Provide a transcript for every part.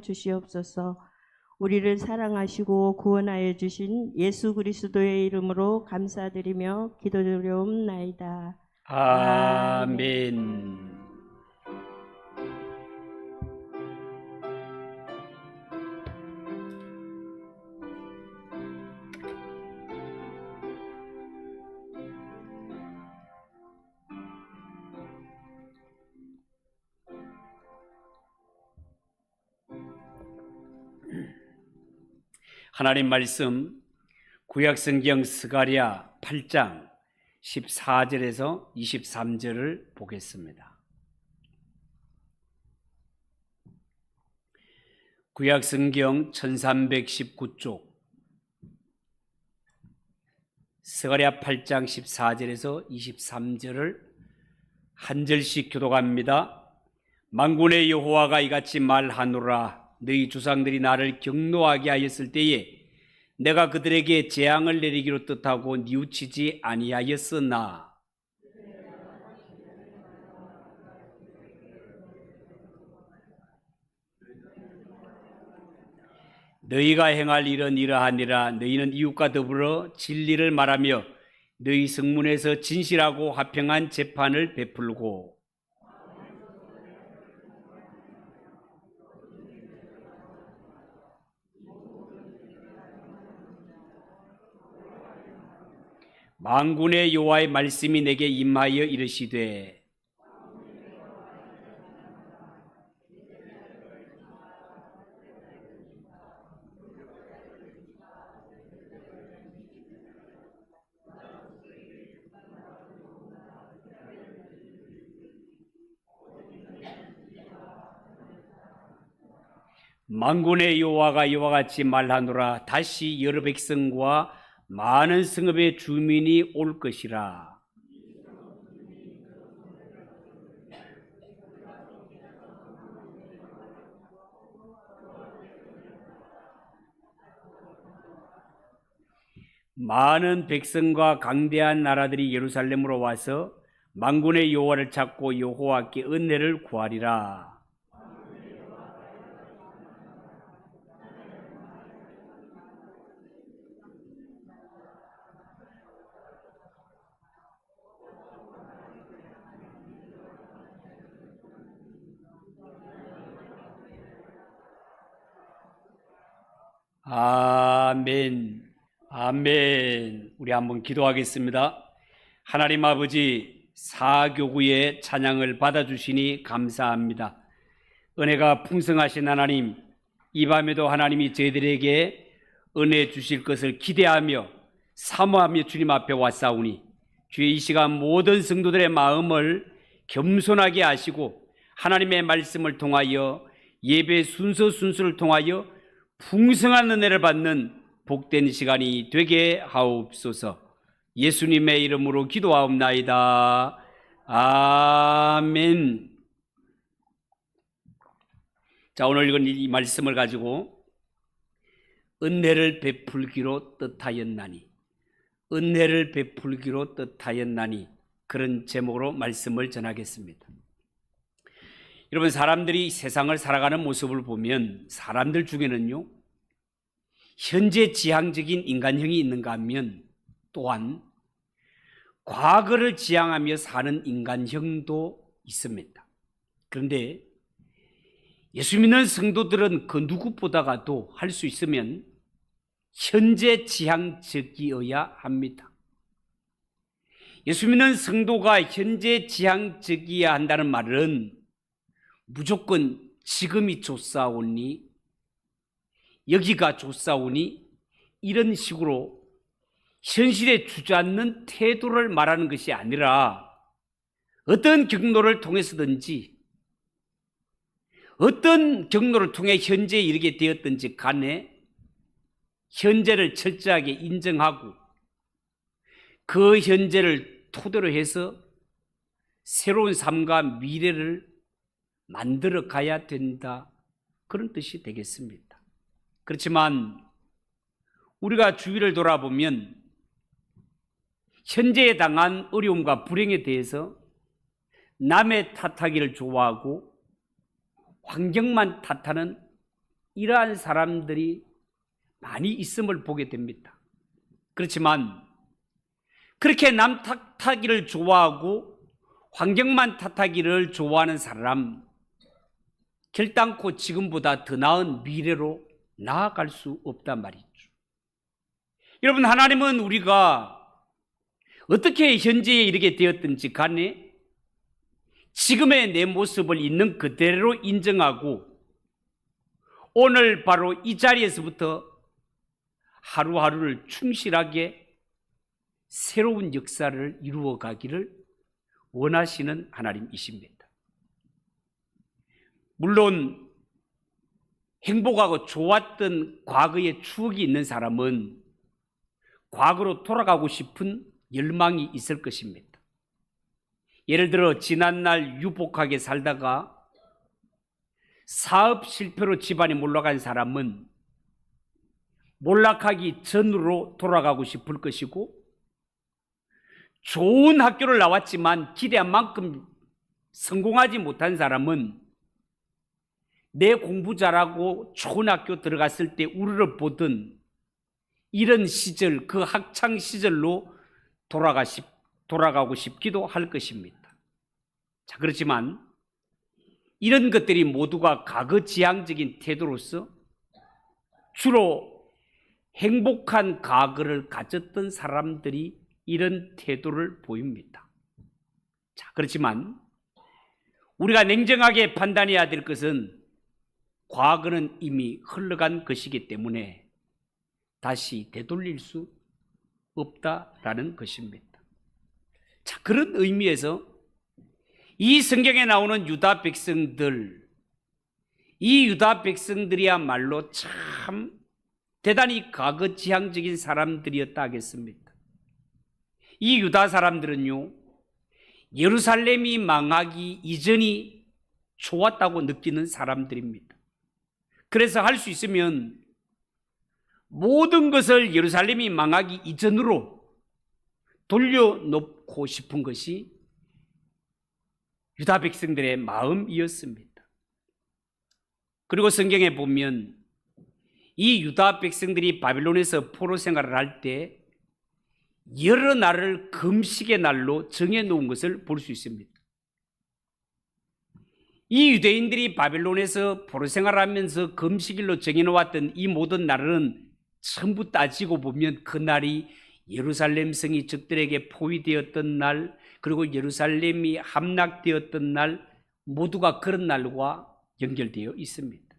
주시옵소서. 우리를 사랑하시고 구원하여 주신 예수 그리스도의 이름으로 감사드리며 기도드리옵나이다. 아멘. 하나님 말씀 구약성경 스가랴 8장 14절에서 23절을 보겠습니다. 구약성경 1319쪽 스가랴 8장 14절에서 23절을 한 절씩 교독합니다. 만군의 여호와가 이같이 말하노라. 너희 조상들이 나를 경노하게 하였을 때에 내가 그들에게 재앙을 내리기로 뜻하고 뉘우치지 아니하였으나 너희가 행할 일은 이러하니라. 너희는 이웃과 더불어 진리를 말하며 너희 성문에서 진실하고 화평한 재판을 베풀고 만군의 여호와의 말씀이 내게 임하여 이르시되 만군의 여호와가 이와 같이 말하노라. 다시 여러 백성과 많은 성읍의 주민이 올 것이라. 많은 백성과 강대한 나라들이 예루살렘으로 와서 만군의 여호와를 찾고 여호와께 은혜를 구하리라. 아멘. 아멘. 우리 한번 기도하겠습니다. 하나님 아버지, 사교구의 찬양을 받아주시니 감사합니다. 은혜가 풍성하신 하나님, 이 밤에도 하나님이 저희들에게 은혜 주실 것을 기대하며 사모하며 주님 앞에 왔사오니 주의 이 시간 모든 성도들의 마음을 겸손하게 하시고 하나님의 말씀을 통하여 예배 순서를 통하여 풍성한 은혜를 받는 복된 시간이 되게 하옵소서. 예수님의 이름으로 기도하옵나이다. 아멘. 자, 오늘 읽은 이 말씀을 가지고 은혜를 베풀기로 뜻하였나니, 은혜를 베풀기로 뜻하였나니, 그런 제목으로 말씀을 전하겠습니다. 여러분, 사람들이 세상을 살아가는 모습을 보면 사람들 중에는요, 현재 지향적인 인간형이 있는가 하면 또한 과거를 지향하며 사는 인간형도 있습니다. 그런데 예수 믿는 성도들은 그 누구보다가도 할 수 있으면 현재 지향적이어야 합니다. 예수 믿는 성도가 현재 지향적이어야 한다는 말은 무조건 지금이 좋사오니, 여기가 좋사오니, 이런 식으로 현실에 주저앉는 태도를 말하는 것이 아니라 어떤 경로를 통해서든지 어떤 경로를 통해 현재에 이르게 되었든지 간에 현재를 철저하게 인정하고 그 현재를 토대로 해서 새로운 삶과 미래를 만들어 가야 된다, 그런 뜻이 되겠습니다. 그렇지만 우리가 주위를 돌아보면 현재에 당한 어려움과 불행에 대해서 남의 탓하기를 좋아하고 환경만 탓하는 이러한 사람들이 많이 있음을 보게 됩니다. 그렇지만 그렇게 남 탓하기를 좋아하고 환경만 탓하기를 좋아하는 사람, 결단코 지금보다 더 나은 미래로 나아갈 수 없단 말이죠. 여러분, 하나님은 우리가 어떻게 현재에 이르게 되었든지 간에 지금의 내 모습을 있는 그대로 인정하고 오늘 바로 이 자리에서부터 하루하루를 충실하게 새로운 역사를 이루어 가기를 원하시는 하나님이십니다. 물론 행복하고 좋았던 과거의 추억이 있는 사람은 과거로 돌아가고 싶은 열망이 있을 것입니다. 예를 들어 지난날 유복하게 살다가 사업 실패로 집안이 몰락한 사람은 몰락하기 전으로 돌아가고 싶을 것이고, 좋은 학교를 나왔지만 기대한 만큼 성공하지 못한 사람은 내 공부 잘하고 좋은 학교 들어갔을 때 우르르 보던 이런 시절, 그 학창 시절로 돌아가고 싶기도 할 것입니다. 자, 그렇지만 이런 것들이 모두가 과거지향적인 태도로서 주로 행복한 과거를 가졌던 사람들이 이런 태도를 보입니다. 자, 그렇지만 우리가 냉정하게 판단해야 될 것은 과거는 이미 흘러간 것이기 때문에 다시 되돌릴 수 없다라는 것입니다. 자, 그런 의미에서 이 성경에 나오는 유다 백성들, 이 유다 백성들이야말로 참 대단히 과거지향적인 사람들이었다 하겠습니다. 이 유다 사람들은요, 예루살렘이 망하기 이전이 좋았다고 느끼는 사람들입니다. 그래서 할 수 있으면 모든 것을 예루살렘이 망하기 이전으로 돌려놓고 싶은 것이 유다 백성들의 마음이었습니다. 그리고 성경에 보면 이 유다 백성들이 바빌론에서 포로 생활을 할 때 여러 날을 금식의 날로 정해놓은 것을 볼 수 있습니다. 이 유대인들이 바빌론에서 포로 생활하면서 금식일로 정해놓았던 이 모든 날은 전부 따지고 보면 그날이 예루살렘 성이 적들에게 포위되었던 날, 그리고 예루살렘이 함락되었던 날, 모두가 그런 날과 연결되어 있습니다.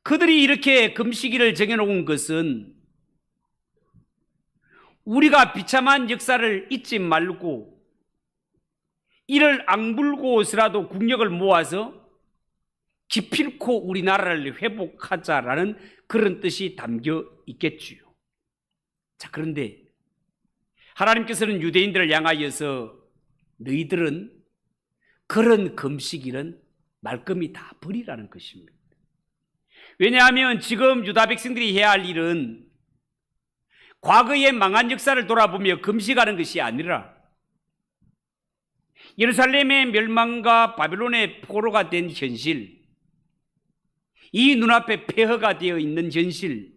그들이 이렇게 금식일을 정해놓은 것은 우리가 비참한 역사를 잊지 말고 이를 악물고서라도 국력을 모아서 기필코 우리나라를 회복하자라는 그런 뜻이 담겨 있겠지요. 자, 그런데 하나님께서는 유대인들을 향하여서 너희들은 그런 금식일은 말끔히 다 버리라는 것입니다. 왜냐하면 지금 유다 백성들이 해야 할 일은 과거의 망한 역사를 돌아보며 금식하는 것이 아니라 예루살렘의 멸망과 바빌론의 포로가 된 현실, 이 눈앞에 폐허가 되어 있는 현실,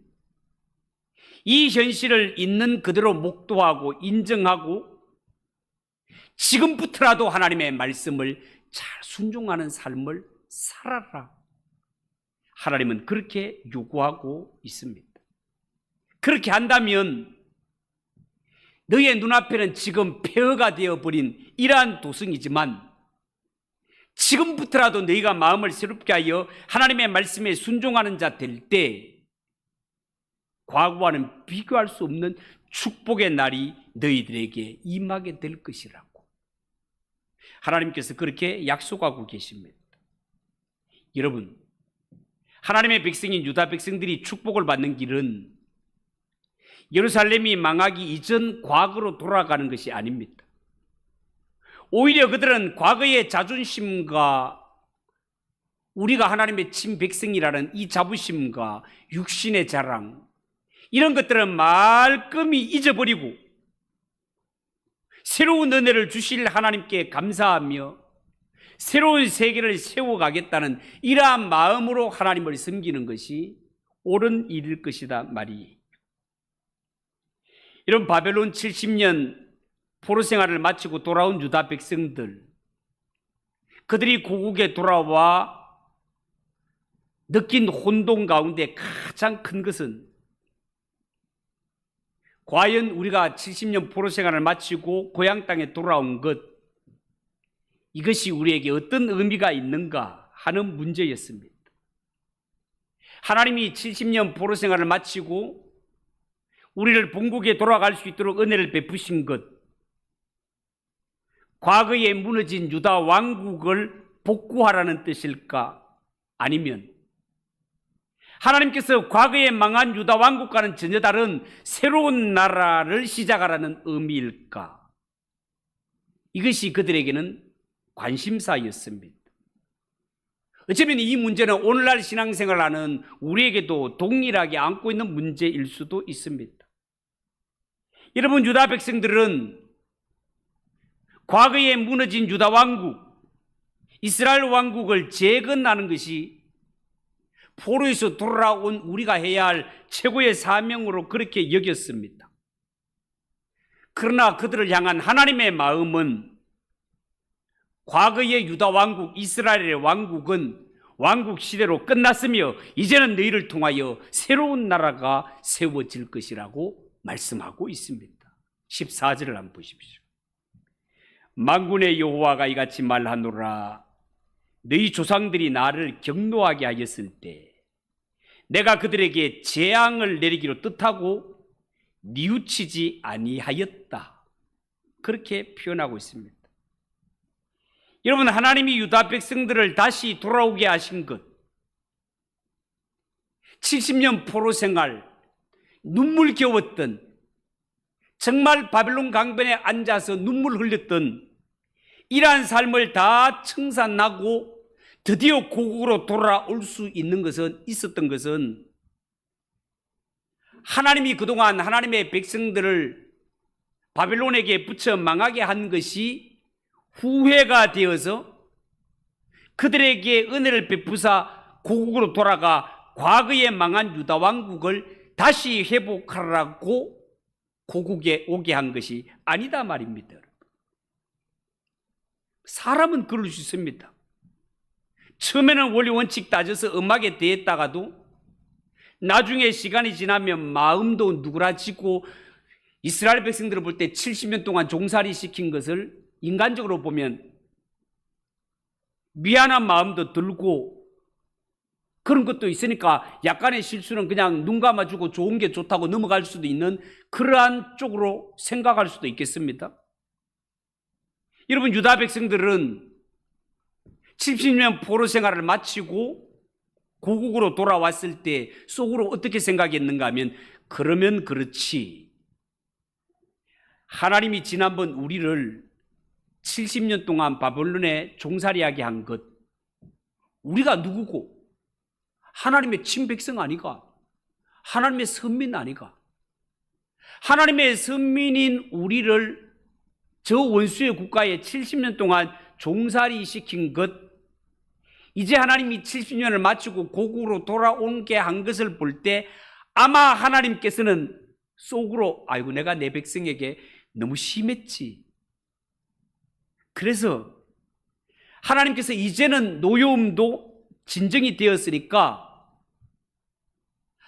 이 현실을 있는 그대로 목도하고 인정하고 지금부터라도 하나님의 말씀을 잘 순종하는 삶을 살아라. 하나님은 그렇게 요구하고 있습니다. 그렇게 한다면 너의 눈앞에는 지금 폐허가 되어버린 이러한 도성이지만 지금부터라도 너희가 마음을 새롭게 하여 하나님의 말씀에 순종하는 자 될 때 과거와는 비교할 수 없는 축복의 날이 너희들에게 임하게 될 것이라고 하나님께서 그렇게 약속하고 계십니다. 여러분, 하나님의 백성인 유다 백성들이 축복을 받는 길은 예루살렘이 망하기 이전 과거로 돌아가는 것이 아닙니다. 오히려 그들은 과거의 자존심과 우리가 하나님의 친백성이라는 이 자부심과 육신의 자랑, 이런 것들은 말끔히 잊어버리고 새로운 은혜를 주실 하나님께 감사하며 새로운 세계를 세워가겠다는 이러한 마음으로 하나님을 섬기는 것이 옳은 일일 것이다 말이에요. 이런 바벨론 70년 포로 생활을 마치고 돌아온 유다 백성들, 그들이 고국에 돌아와 느낀 혼돈 가운데 가장 큰 것은, 과연 우리가 70년 포로 생활을 마치고 고향 땅에 돌아온 것, 이것이 우리에게 어떤 의미가 있는가 하는 문제였습니다. 하나님이 70년 포로 생활을 마치고 우리를 본국에 돌아갈 수 있도록 은혜를 베푸신 것, 과거에 무너진 유다 왕국을 복구하라는 뜻일까? 아니면 하나님께서 과거에 망한 유다 왕국과는 전혀 다른 새로운 나라를 시작하라는 의미일까? 이것이 그들에게는 관심사였습니다. 어쩌면 이 문제는 오늘날 신앙생활하는 우리에게도 동일하게 안고 있는 문제일 수도 있습니다. 여러분, 유다 백성들은 과거에 무너진 유다 왕국, 이스라엘 왕국을 재건하는 것이 포로에서 돌아온 우리가 해야 할 최고의 사명으로 그렇게 여겼습니다. 그러나 그들을 향한 하나님의 마음은, 과거의 유다 왕국, 이스라엘의 왕국은 왕국 시대로 끝났으며 이제는 너희를 통하여 새로운 나라가 세워질 것이라고 말씀하고 있습니다. 14절을 한번 보십시오. 만군의 여호와가 이같이 말하노라. 너희 조상들이 나를 경노하게 하였을 때 내가 그들에게 재앙을 내리기로 뜻하고 뉘우치지 아니하였다. 그렇게 표현하고 있습니다. 여러분, 하나님이 유다 백성들을 다시 돌아오게 하신 것, 70년 포로 생활, 눈물겨웠던, 정말 바벨론 강변에 앉아서 눈물 흘렸던 이러한 삶을 다 청산하고 드디어 고국으로 돌아올 수 있었던 것은, 하나님이 그동안 하나님의 백성들을 바벨론에게 붙여 망하게 한 것이 후회가 되어서 그들에게 은혜를 베푸사 고국으로 돌아가 과거에 망한 유다 왕국을 다시 회복하라고 고국에 오게 한 것이 아니다 말입니다. 사람은 그럴 수 있습니다. 처음에는 원리 원칙 따져서 엄하게 대했다가도 나중에 시간이 지나면 마음도 누그라지고, 이스라엘 백성들을 볼 때 70년 동안 종살이 시킨 것을 인간적으로 보면 미안한 마음도 들고 그런 것도 있으니까 약간의 실수는 그냥 눈 감아주고 좋은 게 좋다고 넘어갈 수도 있는 그러한 쪽으로 생각할 수도 있겠습니다. 여러분, 유다 백성들은 70년 포로 생활을 마치고 고국으로 돌아왔을 때 속으로 어떻게 생각했는가 하면, 그러면 그렇지, 하나님이 지난번 우리를 70년 동안 바벨론에 종살이하게 한 것, 우리가 누구고? 하나님의 친백성 아니가? 하나님의 선민 아니가? 하나님의 선민인 우리를 저 원수의 국가에 70년 동안 종살이 시킨 것, 이제 하나님이 70년을 마치고 고국으로 돌아오게 한 것을 볼 때 아마 하나님께서는 속으로, 아이고 내가 내 백성에게 너무 심했지, 그래서 하나님께서 이제는 노여움도 진정이 되었으니까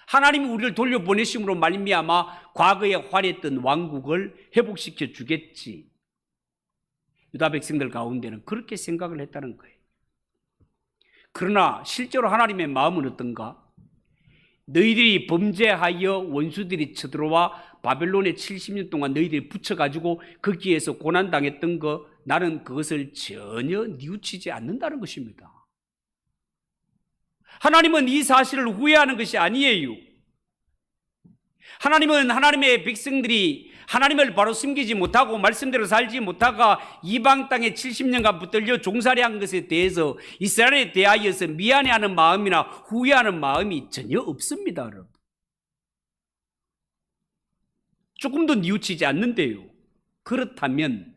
하나님이 우리를 돌려보내심으로 말미암아 과거에 화려했던 왕국을 회복시켜 주겠지. 유다 백성들 가운데는 그렇게 생각을 했다는 거예요. 그러나 실제로 하나님의 마음은 어떤가? 너희들이 범죄하여 원수들이 쳐들어와 바벨론에 70년 동안 너희들이 붙여가지고 거기에서 고난당했던 거, 나는 그것을 전혀 뉘우치지 않는다는 것입니다. 하나님은 이 사실을 후회하는 것이 아니에요. 하나님은 하나님의 백성들이 하나님을 바로 섬기지 못하고 말씀대로 살지 못하가 이방 땅에 70년간 붙들려 종살이한 것에 대해서 이스라엘에 대하여서 미안해하는 마음이나 후회하는 마음이 전혀 없습니다. 여러분, 조금도 뉘우치지 않는데요. 그렇다면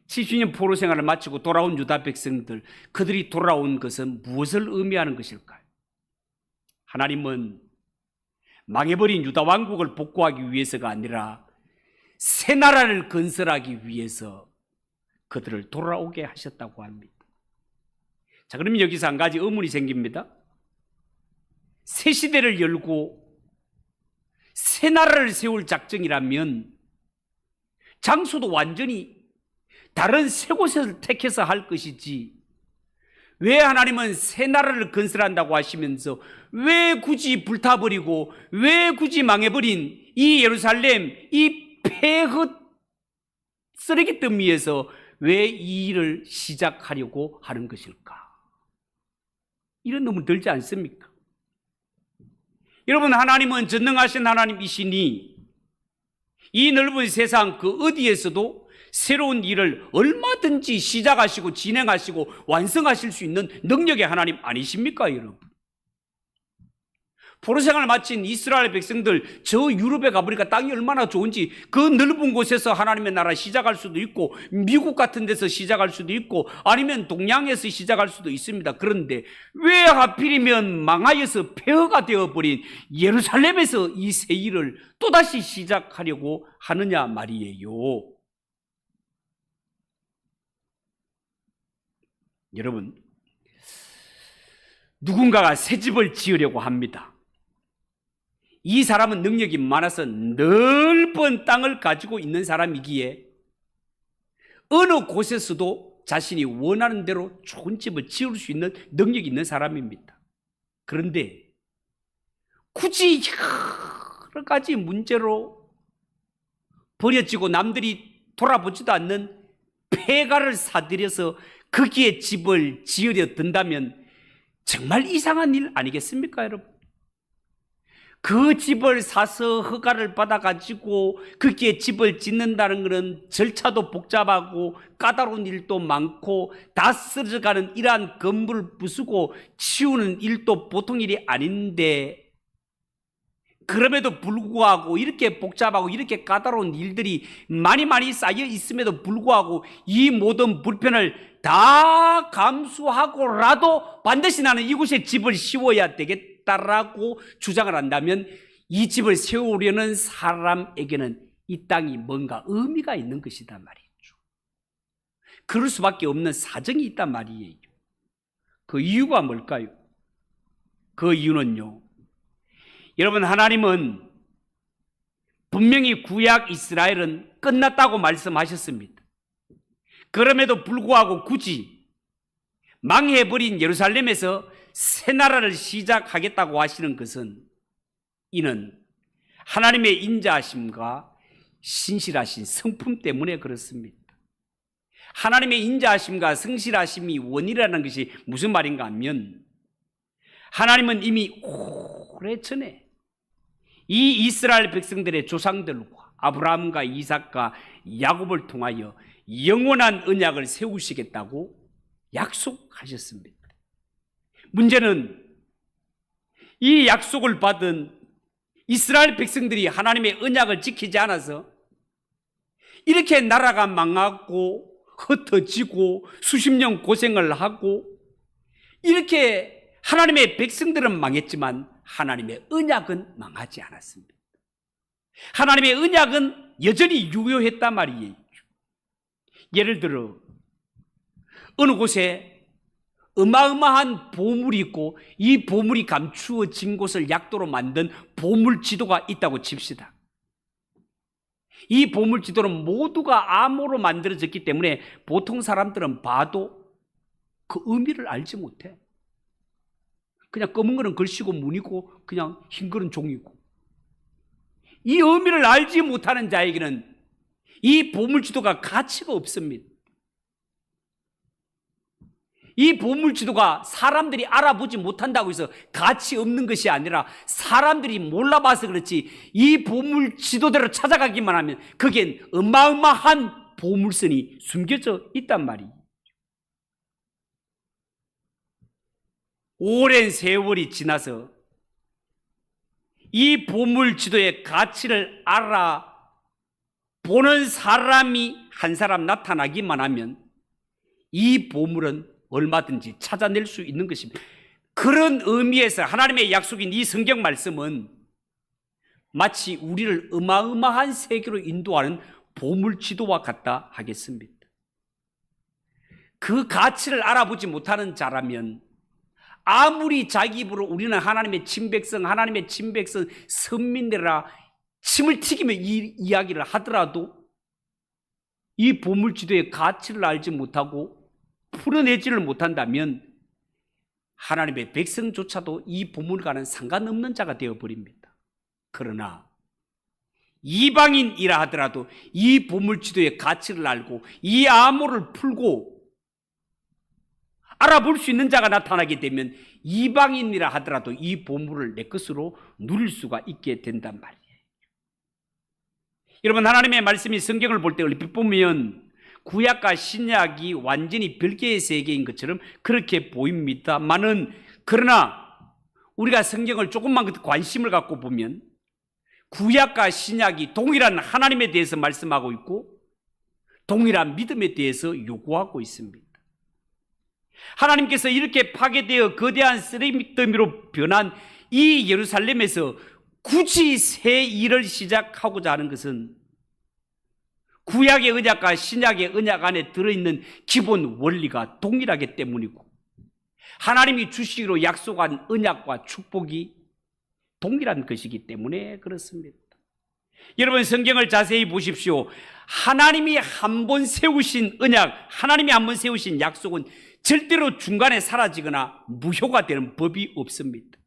70년 포로 생활을 마치고 돌아온 유다 백성들, 그들이 돌아온 것은 무엇을 의미하는 것일까요? 하나님은 망해버린 유다 왕국을 복구하기 위해서가 아니라 새 나라를 건설하기 위해서 그들을 돌아오게 하셨다고 합니다. 자, 그러면 여기서 한 가지 의문이 생깁니다. 새 시대를 열고 새 나라를 세울 작정이라면 장소도 완전히 다른 새 곳을 택해서 할 것이지, 왜 하나님은 새 나라를 건설한다고 하시면서 왜 굳이 불타버리고 왜 굳이 망해버린 이 예루살렘, 이 폐허 쓰레기뜸 위에서 왜 이 일을 시작하려고 하는 것일까? 이런 너무 들지 않습니까? 여러분, 하나님은 전능하신 하나님이시니 이 넓은 세상 그 어디에서도 새로운 일을 얼마든지 시작하시고 진행하시고 완성하실 수 있는 능력의 하나님 아니십니까, 여러분? 포로 생활을 마친 이스라엘 백성들, 저 유럽에 가보니까 땅이 얼마나 좋은지, 그 넓은 곳에서 하나님의 나라 시작할 수도 있고, 미국 같은 데서 시작할 수도 있고, 아니면 동양에서 시작할 수도 있습니다. 그런데 왜 하필이면 망하여서 폐허가 되어버린 예루살렘에서 이 새 일을 또다시 시작하려고 하느냐 말이에요. 여러분, 누군가가 새 집을 지으려고 합니다. 이 사람은 능력이 많아서 넓은 땅을 가지고 있는 사람이기에 어느 곳에서도 자신이 원하는 대로 좋은 집을 지을 수 있는 능력이 있는 사람입니다. 그런데 굳이 여러 가지 문제로 버려지고 남들이 돌아보지도 않는 폐가를 사들여서 거기에 집을 지으려 든다면 정말 이상한 일 아니겠습니까, 여러분? 그 집을 사서 허가를 받아가지고 거기에 집을 짓는다는 것은 절차도 복잡하고 까다로운 일도 많고 다 쓰러져가는 이러한 건물을 부수고 치우는 일도 보통 일이 아닌데, 그럼에도 불구하고 이렇게 복잡하고 이렇게 까다로운 일들이 많이 쌓여 있음에도 불구하고 이 모든 불편을 다 감수하고라도 반드시 나는 이곳에 집을 씌워야 되겠다라고 주장을 한다면, 이 집을 세우려는 사람에게는 이 땅이 뭔가 의미가 있는 것이단 말이죠. 그럴 수밖에 없는 사정이 있단 말이에요. 그 이유가 뭘까요? 그 이유는요, 여러분, 하나님은 분명히 구약 이스라엘은 끝났다고 말씀하셨습니다. 그럼에도 불구하고 굳이 망해버린 예루살렘에서 새 나라를 시작하겠다고 하시는 것은, 이는 하나님의 인자하심과 신실하신 성품 때문에 그렇습니다. 하나님의 인자하심과 성실하심이 원이라는 것이 무슨 말인가 하면, 하나님은 이미 오래전에 이 이스라엘 백성들의 조상들과 아브라함과 이삭과 야곱을 통하여 영원한 언약을 세우시겠다고 약속하셨습니다. 문제는 이 약속을 받은 이스라엘 백성들이 하나님의 언약을 지키지 않아서 이렇게 나라가 망하고 흩어지고 수십 년 고생을 하고, 이렇게 하나님의 백성들은 망했지만 하나님의 언약은 망하지 않았습니다. 하나님의 언약은 여전히 유효했단 말이에요. 예를 들어 어느 곳에 어마어마한 보물이 있고 이 보물이 감추어진 곳을 약도로 만든 보물 지도가 있다고 칩시다. 이 보물 지도는 모두가 암호로 만들어졌기 때문에 보통 사람들은 봐도 그 의미를 알지 못해. 그냥 검은 거는 글씨고 문이고 그냥 흰 거는 종이고, 이 의미를 알지 못하는 자에게는 이 보물지도가 가치가 없습니다. 이 보물지도가 사람들이 알아보지 못한다고 해서 가치 없는 것이 아니라 사람들이 몰라봐서 그렇지, 이 보물지도대로 찾아가기만 하면 거기엔 어마어마한 보물선이 숨겨져 있단 말이에요. 오랜 세월이 지나서 이 보물지도의 가치를 알아보는 사람이 한 사람 나타나기만 하면 이 보물은 얼마든지 찾아낼 수 있는 것입니다. 그런 의미에서 하나님의 약속인 이 성경 말씀은 마치 우리를 어마어마한 세계로 인도하는 보물 지도와 같다 하겠습니다. 그 가치를 알아보지 못하는 자라면 아무리 자기 입으로 우리는 하나님의 친백성, 하나님의 친백성, 선민들이라 침을 튀기며 이 이야기를 하더라도 이 보물지도의 가치를 알지 못하고 풀어내지를 못한다면 하나님의 백성조차도 이 보물과는 상관없는 자가 되어버립니다. 그러나 이방인이라 하더라도 이 보물지도의 가치를 알고 이 암호를 풀고 알아볼 수 있는 자가 나타나게 되면 이방인이라 하더라도 이 보물을 내 것으로 누릴 수가 있게 된단 말이에요. 여러분, 하나님의 말씀이 성경을 볼 때 얼핏 보면 구약과 신약이 완전히 별개의 세계인 것처럼 그렇게 보입니다만은, 그러나 우리가 성경을 조금만 관심을 갖고 보면 구약과 신약이 동일한 하나님에 대해서 말씀하고 있고 동일한 믿음에 대해서 요구하고 있습니다. 하나님께서 이렇게 파괴되어 거대한 쓰레기더미로 변한 이 예루살렘에서 굳이 새 일을 시작하고자 하는 것은 구약의 언약과 신약의 언약 안에 들어있는 기본 원리가 동일하기 때문이고 하나님이 주시기로 약속한 언약과 축복이 동일한 것이기 때문에 그렇습니다. 여러분, 성경을 자세히 보십시오. 하나님이 한 번 세우신 언약, 하나님이 한 번 세우신 약속은 절대로 중간에 사라지거나 무효가 되는 법이 없습니다.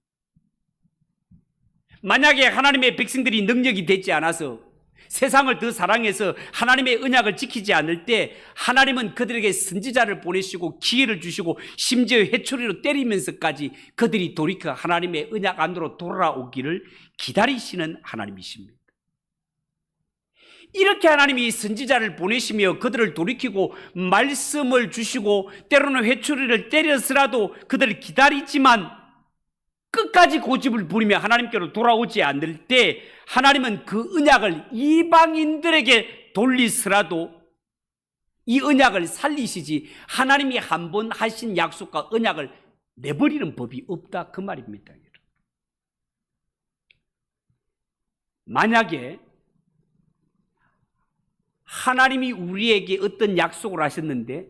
만약에 하나님의 백성들이 능력이 되지 않아서 세상을 더 사랑해서 하나님의 언약을 지키지 않을 때 하나님은 그들에게 선지자를 보내시고 기회를 주시고 심지어 회초리로 때리면서까지 그들이 돌이켜 하나님의 언약 안으로 돌아오기를 기다리시는 하나님이십니다. 이렇게 하나님이 선지자를 보내시며 그들을 돌이키고 말씀을 주시고 때로는 회초리를 때려서라도 그들을 기다리지만 끝까지 고집을 부리며 하나님께로 돌아오지 않을 때 하나님은 그 언약을 이방인들에게 돌리서라도 이 언약을 살리시지 하나님이 한 번 하신 약속과 언약을 내버리는 법이 없다, 그 말입니다. 만약에 하나님이 우리에게 어떤 약속을 하셨는데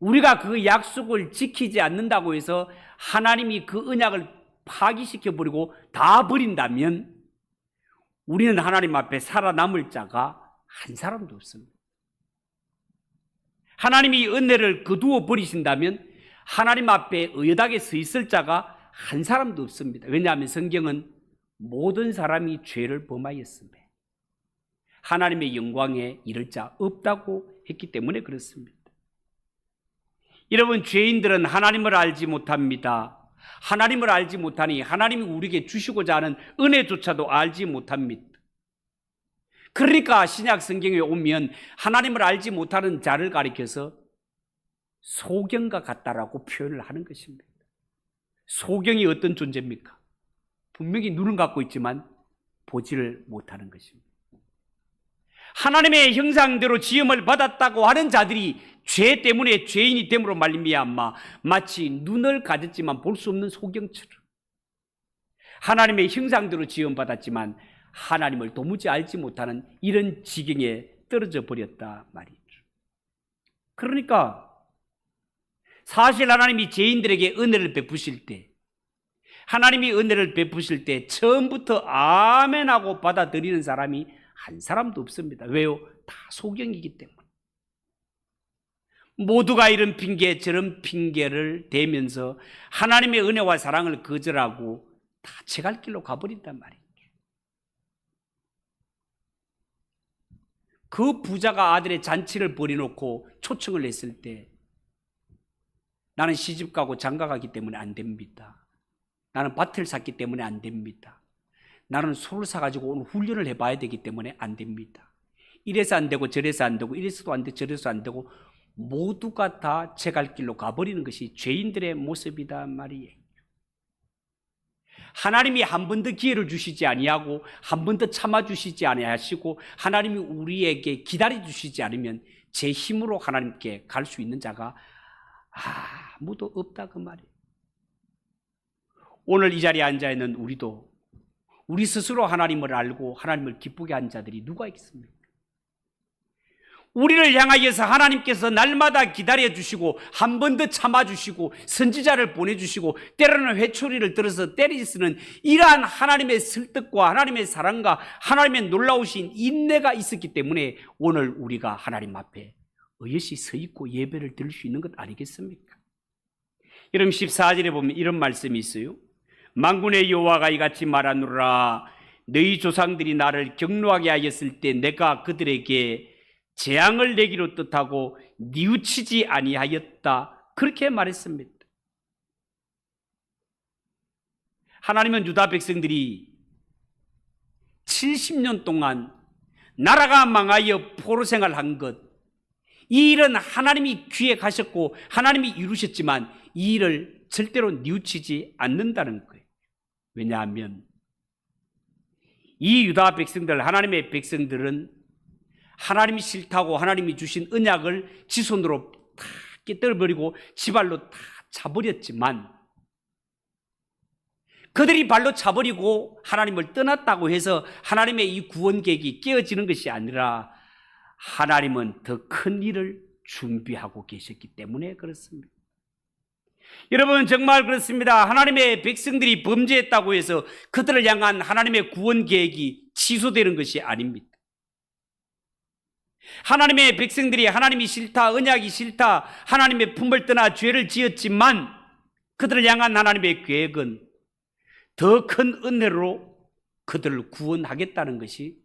우리가 그 약속을 지키지 않는다고 해서 하나님이 그 언약을 파기시켜버리고 다 버린다면 우리는 하나님 앞에 살아남을 자가 한 사람도 없습니다. 하나님이 은혜를 거두어 버리신다면 하나님 앞에 의젓하게 서 있을 자가 한 사람도 없습니다. 왜냐하면 성경은 모든 사람이 죄를 범하였으며 하나님의 영광에 이를 자 없다고 했기 때문에 그렇습니다. 여러분, 죄인들은 하나님을 알지 못합니다. 하나님을 알지 못하니 하나님이 우리에게 주시고자 하는 은혜조차도 알지 못합니다. 그러니까 신약 성경에 오면 하나님을 알지 못하는 자를 가리켜서 소경과 같다라고 표현을 하는 것입니다. 소경이 어떤 존재입니까? 분명히 눈은 갖고 있지만 보지를 못하는 것입니다. 하나님의 형상대로 지음을 받았다고 하는 자들이 죄 때문에 죄인이 됨으로 말미암아 마치 눈을 가졌지만 볼 수 없는 소경처럼 하나님의 형상대로 지음받았지만 하나님을 도무지 알지 못하는 이런 지경에 떨어져 버렸다 말이죠. 그러니까 사실 하나님이 죄인들에게 은혜를 베푸실 때, 하나님이 은혜를 베푸실 때 처음부터 아멘하고 받아들이는 사람이 한 사람도 없습니다. 왜요? 다 소경이기 때문에. 모두가 이런 핑계 저런 핑계를 대면서 하나님의 은혜와 사랑을 거절하고 다 제갈 길로 가버린단 말이죠. 그 부자가 아들의 잔치를 벌여놓고 초청을 했을 때 나는 시집가고 장가가기 때문에 안 됩니다. 나는 밭을 샀기 때문에 안 됩니다. 나는 소를 사가지고 오늘 훈련을 해봐야 되기 때문에 안 됩니다. 이래서 안 되고 저래서 안 되고 이래서도 안 되고 저래서 안 되고 모두가 다 제갈 길로 가버리는 것이 죄인들의 모습이다 말이에요. 하나님이 한 번 더 기회를 주시지 아니하고 한 번 더 참아 주시지 아니하시고 하나님이 우리에게 기다려 주시지 않으면 제 힘으로 하나님께 갈 수 있는 자가 아무도 없다 그 말이에요. 오늘 이 자리에 앉아 있는 우리도 우리 스스로 하나님을 알고 하나님을 기쁘게 한 자들이 누가 있습니까? 우리를 향하여서 하나님께서 날마다 기다려주시고 한 번 더 참아주시고 선지자를 보내주시고 때로는 회초리를 들어서 때리시는 이러한 하나님의 설득과 하나님의 사랑과 하나님의 놀라우신 인내가 있었기 때문에 오늘 우리가 하나님 앞에 의젓이 서 있고 예배를 드릴 수 있는 것 아니겠습니까? 여러분 14절에 보면 이런 말씀이 있어요. 만군의 여호와가 이같이 말하노라. 너희 조상들이 나를 경노하게 하였을 때 내가 그들에게 재앙을 내기로 뜻하고 뉘우치지 아니하였다. 그렇게 말했습니다. 하나님은 유다 백성들이 70년 동안 나라가 망하여 포로 생활한 것, 이 일은 하나님이 기획하셨고 하나님이 이루셨지만 이 일을 절대로 뉘우치지 않는다는 거예요. 왜냐하면 이 유다 백성들, 하나님의 백성들은 하나님이 싫다고 하나님이 주신 언약을 지손으로 다 깨뜨려버리고 지발로 다 차버렸지만 그들이 발로 차버리고 하나님을 떠났다고 해서 하나님의 이 구원 계획이 깨어지는 것이 아니라 하나님은 더 큰 일을 준비하고 계셨기 때문에 그렇습니다. 여러분 정말 그렇습니다. 하나님의 백성들이 범죄했다고 해서 그들을 향한 하나님의 구원 계획이 취소되는 것이 아닙니다. 하나님의 백성들이 하나님이 싫다, 언약이 싫다, 하나님의 품을 떠나 죄를 지었지만 그들을 향한 하나님의 계획은 더 큰 은혜로 그들을 구원하겠다는 것이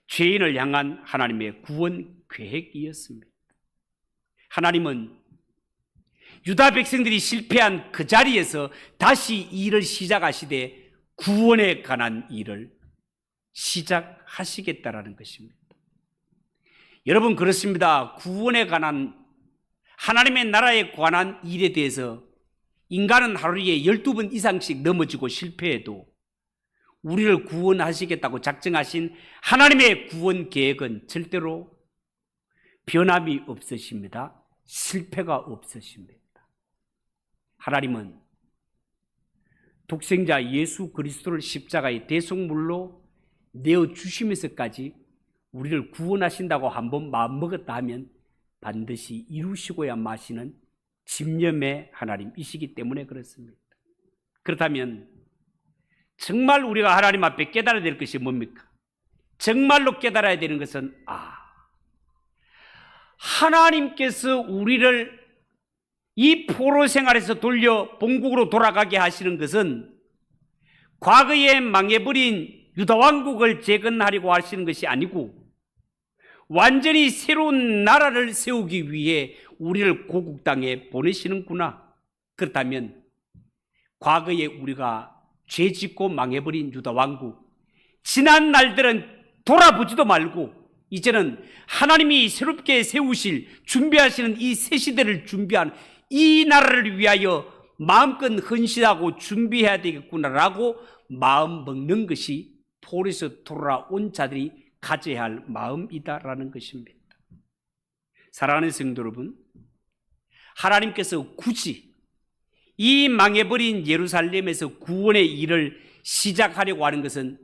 죄인을 향한 하나님의 구원 계획이었습니다. 하나님은 유다 백성들이 실패한 그 자리에서 다시 이 일을 시작하시되 구원에 관한 일을 시작하시겠다라는 것입니다. 여러분 그렇습니다. 구원에 관한 하나님의 나라에 관한 일에 대해서 인간은 하루에 12번 이상씩 넘어지고 실패해도 우리를 구원하시겠다고 작정하신 하나님의 구원 계획은 절대로 변함이 없으십니다. 실패가 없으십니다. 하나님은 독생자 예수 그리스도를 십자가의 대속물로 내어주시면서까지 우리를 구원하신다고 한번 마음먹었다 하면 반드시 이루시고야 마시는 집념의 하나님이시기 때문에 그렇습니다. 그렇다면 정말 우리가 하나님 앞에 깨달아야 될 것이 뭡니까? 정말로 깨달아야 되는 것은 하나님께서 우리를 이 포로 생활에서 돌려 본국으로 돌아가게 하시는 것은 과거에 망해버린 유다 왕국을 재건하려고 하시는 것이 아니고 완전히 새로운 나라를 세우기 위해 우리를 고국 땅에 보내시는구나. 그렇다면 과거에 우리가 죄짓고 망해버린 유다 왕국, 지난 날들은 돌아보지도 말고 이제는 하나님이 새롭게 세우실 준비하시는 이 새 시대를 준비한 이 나라를 위하여 마음껏 헌신하고 준비해야 되겠구나라고 마음 먹는 것이 포로에서 돌아온 자들이 가져야 할 마음이다라는 것입니다. 사랑하는 성도 여러분, 하나님께서 굳이 이 망해버린 예루살렘에서 구원의 일을 시작하려고 하는 것은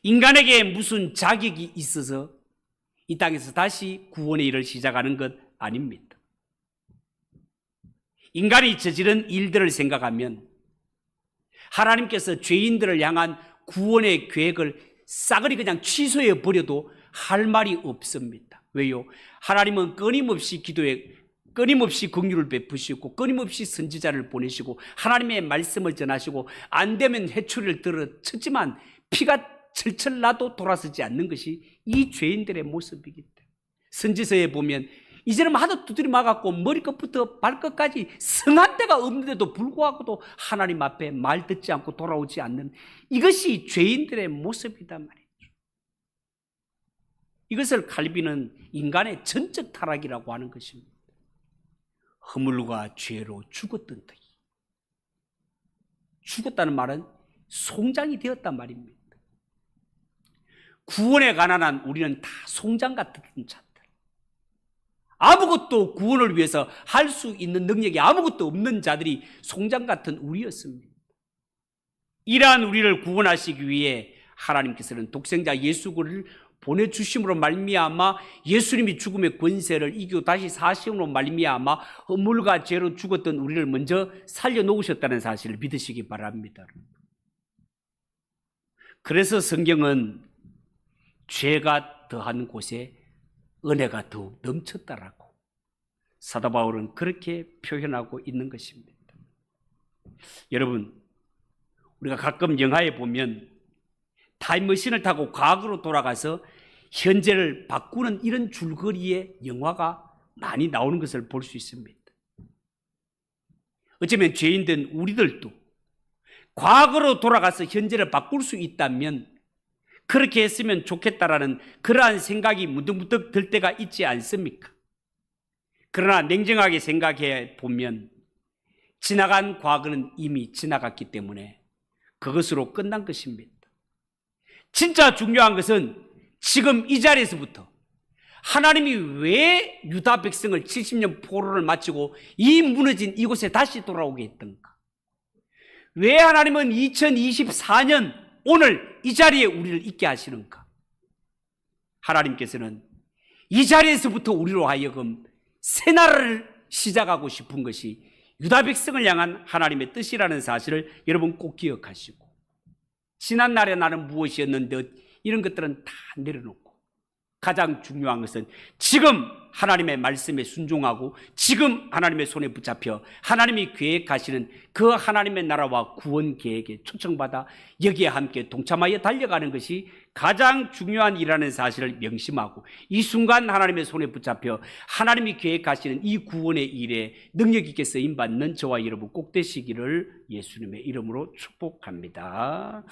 인간에게 무슨 자격이 있어서 이 땅에서 다시 구원의 일을 시작하는 것 아닙니다. 인간이 저지른 일들을 생각하면 하나님께서 죄인들을 향한 구원의 계획을 싸그리 그냥 취소해 버려도 할 말이 없습니다. 왜요? 하나님은 끊임없이 기도에 끊임없이 긍휼을 베푸시고 끊임없이 선지자를 보내시고 하나님의 말씀을 전하시고 안 되면 회초리를 들어 쳤지만 피가 철철 나도 돌아서지 않는 것이 이 죄인들의 모습이기 때문에 선지서에 보면 이제는 하도 두드려 맞았고 머리끝부터 발끝까지 성한 데가 없는데도 불구하고도 하나님 앞에 말 듣지 않고 돌아오지 않는 이것이 죄인들의 모습이단 말이죠. 이것을 칼빈은 인간의 전적 타락이라고 하는 것입니다. 허물과 죄로 죽었던 터이 죽었다는 말은 송장이 되었단 말입니다. 구원에 가난한 우리는 다 송장 같은 자들, 아무것도 구원을 위해서 할 수 있는 능력이 아무것도 없는 자들이 송장 같은 우리였습니다. 이러한 우리를 구원하시기 위해 하나님께서는 독생자 예수를 보내주심으로 말미암아 예수님이 죽음의 권세를 이기고 다시 사심으로 말미암아 허물과 죄로 죽었던 우리를 먼저 살려놓으셨다는 사실을 믿으시기 바랍니다. 그래서 성경은 죄가 더한 곳에 은혜가 더욱 넘쳤다라고 사도 바울은 그렇게 표현하고 있는 것입니다. 여러분, 우리가 가끔 영화에 보면 타임머신을 타고 과거로 돌아가서 현재를 바꾸는 이런 줄거리의 영화가 많이 나오는 것을 볼 수 있습니다. 어쩌면 죄인된 우리들도 과거로 돌아가서 현재를 바꿀 수 있다면 그렇게 했으면 좋겠다라는 그러한 생각이 문득문득 들 때가 있지 않습니까? 그러나 냉정하게 생각해 보면 지나간 과거는 이미 지나갔기 때문에 그것으로 끝난 것입니다. 진짜 중요한 것은 지금 이 자리에서부터 하나님이 왜 유다 백성을 70년 포로를 마치고 이 무너진 이곳에 다시 돌아오게 했던가? 왜 하나님은 2024년 오늘 이 자리에 우리를 있게 하시는가? 하나님께서는 이 자리에서부터 우리로 하여금 새 나라를 시작하고 싶은 것이 유다 백성을 향한 하나님의 뜻이라는 사실을 여러분 꼭 기억하시고, 지난 날의 나는 무엇이었는데 이런 것들은 다 내려놓고 가장 중요한 것은 지금 하나님의 말씀에 순종하고 지금 하나님의 손에 붙잡혀 하나님이 계획하시는 그 하나님의 나라와 구원 계획에 초청받아 여기에 함께 동참하여 달려가는 것이 가장 중요한 일이라는 사실을 명심하고 이 순간 하나님의 손에 붙잡혀 하나님이 계획하시는 이 구원의 일에 능력 있게 쓰임받는 저와 여러분 꼭 되시기를 예수님의 이름으로 축복합니다.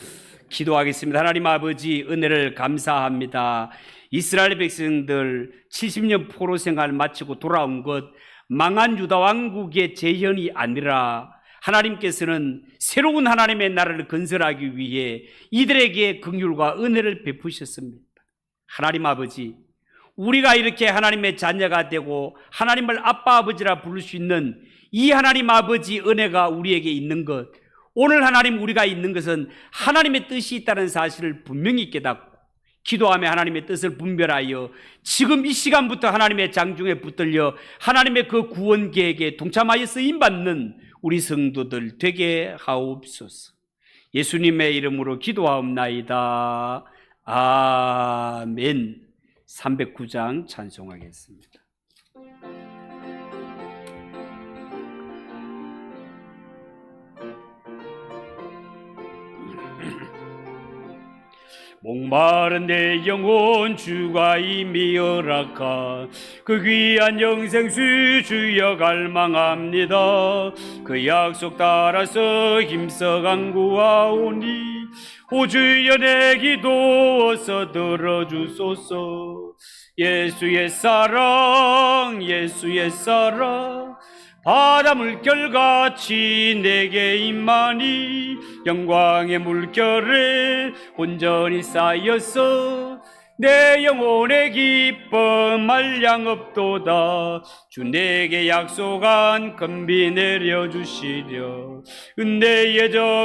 기도하겠습니다. 하나님 아버지, 은혜를 감사합니다. 이스라엘 백성들 70년 포로 생활 마치고 돌아온 것 망한 유다 왕국의 재현이 아니라 하나님께서는 새로운 하나님의 나라를 건설하기 위해 이들에게 긍휼과 은혜를 베푸셨습니다. 하나님 아버지, 우리가 이렇게 하나님의 자녀가 되고 하나님을 아빠 아버지라 부를 수 있는 이 하나님 아버지 은혜가 우리에게 있는 것, 오늘 하나님 우리가 있는 것은 하나님의 뜻이 있다는 사실을 분명히 깨닫고 기도하며 하나님의 뜻을 분별하여 지금 이 시간부터 하나님의 장중에 붙들려 하나님의 그 구원 계획에 동참하여 쓰임받는 우리 성도들 되게 하옵소서. 예수님의 이름으로 기도하옵나이다. 아멘. 309장 찬송하겠습니다. 목마른 내 영혼 주가 이미 허락한 그 귀한 영생수 주여 갈망합니다. 그 약속 따라서 힘써 간구하오니 오 주여 내 기도 어서 들어주소서. 예수의 사랑 예수의 사랑 바다 물결같이 내게 임하니 영광의 물결에 온전히 쌓여서 내 영혼의 기쁨 한량 없도다. 주 내게 약속한 금비 내려주시려 은혜의 저